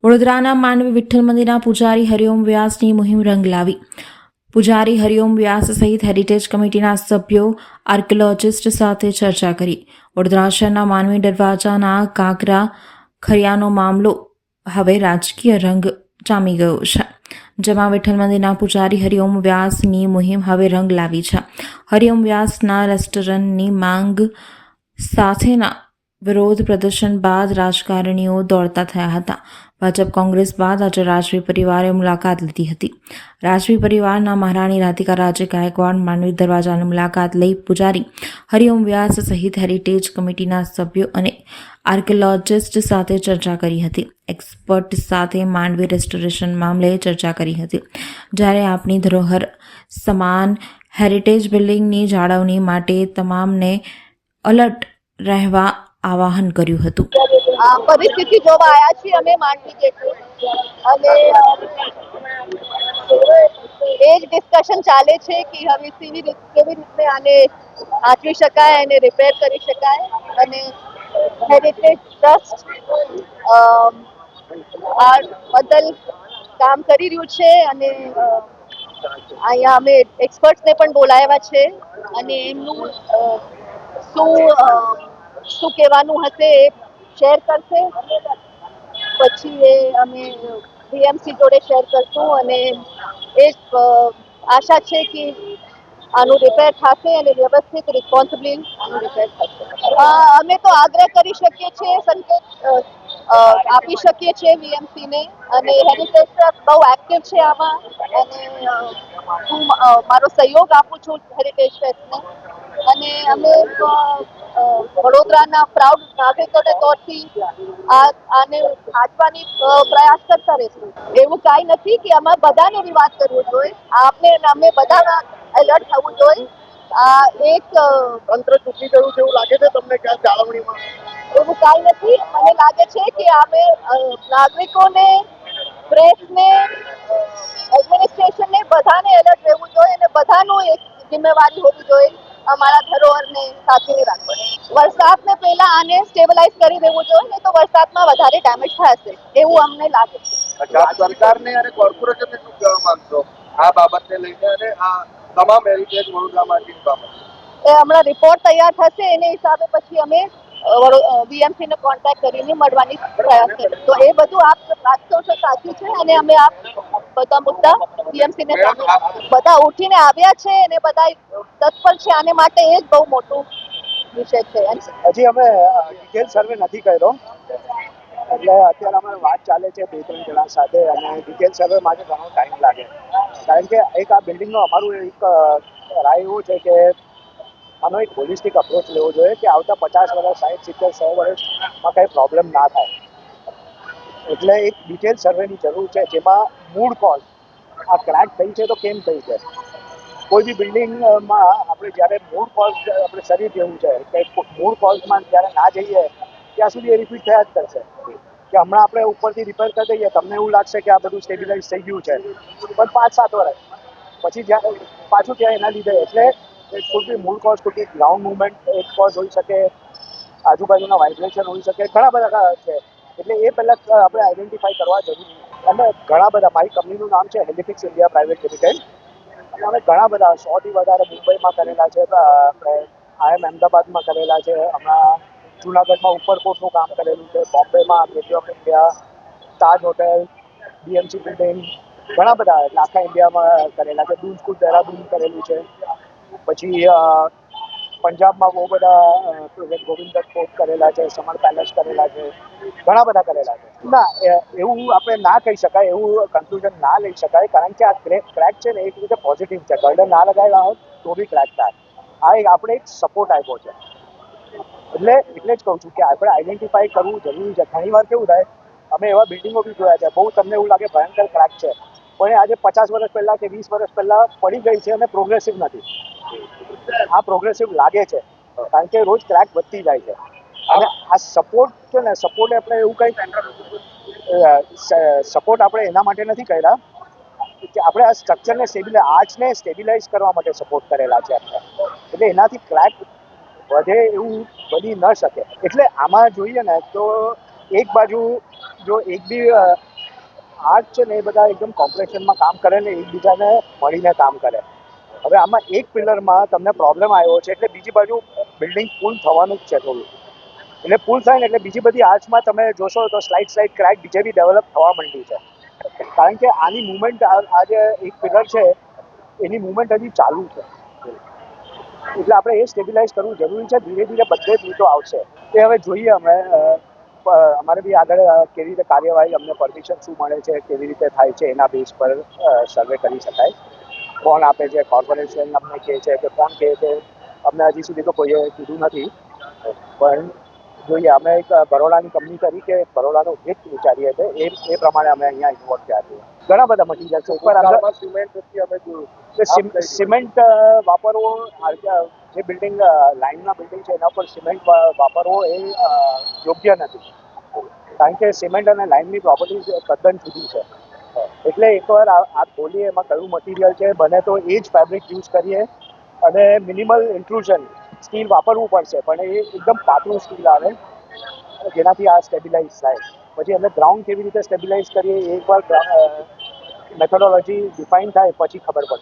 વડોદરાના માંડવી વિઠ્ઠલ મંદિરના પૂજારી હરિઓમ વ્યાસની મુહિમ રંગ લાવી. પૂજારી હરિઓમ વ્યાસ સહિત હેરિટેજ કમિટીના સભ્યો આર્કિયોલોજિસ્ટ સાથે ચર્ચા કરી. વડોદરા શહેરના માંડવી દરવાજાના કાંકરા ખરિયાનો મામલો હવે રાજકીય રંગ જામી ગયો છે, જેમાં વિઠ્ઠલ મંદિરના પૂજારી હરિઓમ વ્યાસની મુહિમ હવે રંગ લાવી છે. હરિઓમ વ્યાસના રેસ્ટોરન્ટની માંગ સાથેના વિરોધ પ્રદર્શન બાદ રાજકારણીઓ દોડતા થયા હતા. ભાજપ કોંગ્રેસ બાદ આજે રાજવી પરિવારે મુલાકાત લીધી હતી. રાજવી પરિવારના મહારાણી રાધિકા રાજે ગાયકવાડ માંડવી દરવાજાની મુલાકાત લઈ પૂજારી હરિઓમ વ્યાસ સહિત હેરિટેજ કમિટીના સભ્યો અને આર્કિયોલોજિસ્ટ સાથે ચર્ચા કરી હતી. એક્સપર્ટ સાથે માંડવી રેસ્ટોરેશન મામલે ચર્ચા કરી હતી. જ્યારે આપણી ધરોહર સમાન હેરિટેજ બિલ્ડિંગની જાળવણી માટે તમામને અલર્ટ રહેવા આવાહન કર્યું હતું. પરિસ્થિતિ જોવા આવ્યા છીએ અમે માંડવી જેટલી, અને એ જ ડિસ્કશન ચાલે છે કે હવે કેવી રીતે આને સાચવી શકાય અને રિપેર કરી શકાય. અને હેરિટેજ ટ્રસ્ટ આ બદલ કામ કરી રહ્યું છે, અને અહીંયા અમે એક્સપર્ટ્સને પણ બોલાવ્યા છે, અને એમનું શું કહેવાનું હશે એ શેર કરશે. પછી એ અમે બીએમસી જોડે શેર કરશું, અને એ આશા છે કે આનું રિપેર થશે અને વ્યવસ્થિત રિસ્પોન્સિબલી આનું રિપેર થશે. અમે તો આગ્રહ કરી શકીએ છીએ, સંકેત આપી શકીએ છીએ બીએમસીને, અને હેરિટેજ ટ્રસ્ટ બહુ એક્ટિવ છે આમાં, અને હું મારો સહયોગ આપું છું હેરિટેજ ટ્રસ્ટને. અને અમે વડોદરાના પ્રાઉડ નાગરિકોને તોરથી આને સાચવાની પ્રયાસ કરતા રહીશું. એવું કાંઈ નથી કે અમે બધાને એવી વાત કરવું જોઈએ. આપણે અમે બધા એલર્ટ થવું જોઈએ. આ એક તંત્ર ચૂકી ગયું છે એવું લાગે છે તમને ક્યાં જાળવણીમાં? એવું કાંઈ નથી. મને લાગે છે કે અમે નાગરિકોને, પ્રેસને, એડમિનિસ્ટ્રેશનને બધાને એલર્ટ રહેવું જોઈએ, અને બધાનું એક જિમ્મેવારી હોવી જોઈએ અમારા ધરોહરને સાચવી રાખવાની. વરસાદને પહેલા આને સ્ટેબલાઇઝ કરી દેવું જોઈએ, નહીં તો વરસાદમાં વધારે ડેમેજ થશે એવું અમને લાગે છે. સરકારને અને કોર્પોરેશનને શું કહેવા માંગશો આ બાબતને લઈને, અને આ તમામ હેરિટેજ વડોદરામાંથી બાબત? હમણાં રિપોર્ટ તૈયાર થશે, એને હિસાબે પછી અમે બીએમસીને કોન્ટેક્ટ કરીને મળવાની પ્રયાસ કરીશું. તો એ બધું આપ વાંચતો છો સાચું છે, અને અમે આ બધા મુદ્દા બીએમસીને બધા ઉઠીને આવ્યા છે, અને બધા તત્પર છે આને માટે. એ જ બહુ મોટું વિષય છે. હજી અમે ડિટેલ સર્વે નથી કર્યો, એટલે અત્યારે અમારે વાત ચાલે છે 2-3 જણા સાથે, અને ડિટેલ સર્વે માટે ઘણો ટાઈમ લાગે. કારણ કે એક આ બિલ્ડિંગનો અમારું એક રાય એવું છે કે આનો એક હોલિસ્ટિક અપ્રોચ લેવો જોઈએ કે આવતા 50 વર્ષ, 60, 70, 100 વર્ષમાં કંઈ પ્રોબ્લેમ ના થાય. એટલે એક ડિટેલ સર્વેની જરૂર છે, જેમાં મૂળ કોઝ આ ક્રેક થઈ છે તો કેમ થઈ છે. કોઈ બી બિલ્ડિંગમાં આપણે જ્યારે મૂળ કોઝ આપણે શરીર જેવું છે કે મૂળ કોઝમાં જ્યારે ના જઈએ ત્યાં સુધી એ રિપીટ થયા જ કરશે. કે હમણાં આપણે ઉપરથી રિપેર કરી દઈએ, તમને એવું લાગશે કે આ બધું સ્ટેબિલાઇઝ થઈ ગયું છે, પણ 5-7 વર્ષ પછી જ્યારે પાછું ત્યાં એના લીધે, એટલે એ કુડ બી મૂળ કોઝ, કુડ બી ગ્રાઉન્ડ મુવમેન્ટ એક કોઝ હોઈ શકે, આજુબાજુના વાઇબ્રેશન હોઈ શકે, ઘણા બધા છે. એટલે એ પહેલાં આપણે આઈડેન્ટિફાઈ કરવા જરૂરી છે. અને ઘણા બધા, મારી કંપનીનું નામ છે હેલિફિક્સ ઇન્ડિયા પ્રાઇવેટ લિમિટેડ, અને અમે ઘણા બધા 100થી વધારે મુંબઈમાં કરેલા છે, આપણે IIM અમદાવાદમાં કરેલા છે, હમણાં જુનાગઢમાં ઉપરકોટનું કામ કરેલું છે, બોમ્બેમાં gateway of India, Taj hotel, BMC building, ઘણા બધા, એટલે આખા ઇન્ડિયામાં કરેલા છે. દૂન સ્કૂલ દહેરાદૂન કરેલું છે. પછી પંજાબમાં બહુ બધા ગોવિંદ ફોર્ટ કરેલા છે, સમર પેલેસ કરેલા છે, ઘણા બધા કરેલા છે. ના, એવું આપણે ના કહી શકાય, એવું કન્ક્લુઝન ના લઈ શકાય, કારણ કે આ ક્રેક છે ને એક રીતે પોઝિટિવ છે. ગર્ડર ના લગાવેલા હોત તો બી ક્રેક થાય. આ આપણે એક સપોર્ટ આપ્યો છે. એટલે જ કહું છું કે આપણે આઈડેન્ટિફાઈ કરવું જરૂરી છે. ઘણી વાર કેવું થાય, અમે એવા બિલ્ડિંગો બી જોયા છે, બહુ તમને એવું લાગે ભયંકર ક્રેક છે, પણ આજે 50 વર્ષ પહેલા કે 20 વર્ષ પહેલા પડી ગઈ છે, અને પ્રોગ્રેસિવ નથી. આ પ્રોગ્રેસિવ લાગે છે, કારણ કે રોજ ક્રેક વધતી જાય છે. અને આ સપોર્ટ છે ને, સપોર્ટ આપણે એવું કંઈ સપોર્ટ આપણે એના માટે નથી કર્યા કે આપણે આ સ્ટ્રક્ચરને આર્ચને સ્ટેબિલાઇઝ કરવા માટે સપોર્ટ કરેલા છે આપણે. એટલે એનાથી ક્રેક વધે એવું બની ન શકે. એટલે આમાં જોઈએ ને તો એક બાજુ જો એક બી આર્ટ છે ને એ બધા એકદમ કોમ્પ્લેક્શનમાં કામ કરે ને એકબીજાને મળીને કામ કરે. હવે આમાં એક પિલરમાં તમને પ્રોબ્લેમ આવ્યો છે એટલે બીજી બાજુ બિલ્ડિંગ પુલ થવાનું જ છે થોડું. એટલે પુલ થાય ને એટલે બીજી બધી આર્ચમાં તમે જોશો તો સ્લાઇડ ક્રેક બીજે બી ડેવલપ થવા માંડી છે. કારણ કે આની મુવમેન્ટ આ જે એક પિલર છે એની મુવમેન્ટ હજી ચાલુ છે. એટલે આપણે એ સ્ટેબિલાઇઝ કરવું જરૂરી છે. ધીરે ધીરે બધે જ આવશે એ હવે જોઈએ. અમે અમારે બી આગળ કેવી રીતે કાર્યવાહી, અમને પરમિશન શું મળે છે, કેવી રીતે થાય છે એના બેઝ પર સર્વે કરી શકાય. કોણ આપે છે, કોર્પોરેશન અમને કહે છે કે કોણ કહે છે, અમને હજી સુધી તો કોઈએ કીધું નથી. પણ જોઈએ, અમે એક બરોડાની કંપની તરીકે બરોડાનો હિત વિચારીએ છીએ એ પ્રમાણે અમે અહીંયા ઇન્વોલ્વ થયા છીએ. ઘણા બધા મટીરિયલ છે. ઉપર અંદર સિમેન્ટ અમે જોયું સિમેન્ટ વાપરવો, જે બિલ્ડિંગ લાઇનના બિલ્ડિંગ છે એના પર સિમેન્ટ વાપરવો એ યોગ્ય નથી. કારણ કે સિમેન્ટ અને લાઇનની પ્રોપર્ટી તદ્દન જુદી છે. એટલે એકવાર આ ખોલીએ, એમાં કયું મટીરિયલ છે, બને તો એ જ ફેબ્રિક યુઝ કરીએ અને મિનિમલ ઇન્ટ્રુઝન સ્ટીલ વાપરવું પડશે, પણ એ એકદમ પાતળું સ્ટીલ આવે જેનાથી આ સ્ટેબિલાઇઝ થાય. પછી અમે ગ્રાઉન્ડ કેવી રીતે સ્ટેબિલાઇઝ કરીએ એ એકવાર મેથોડોલોજી ડિફાઇન થાય પછી ખબર પડશે.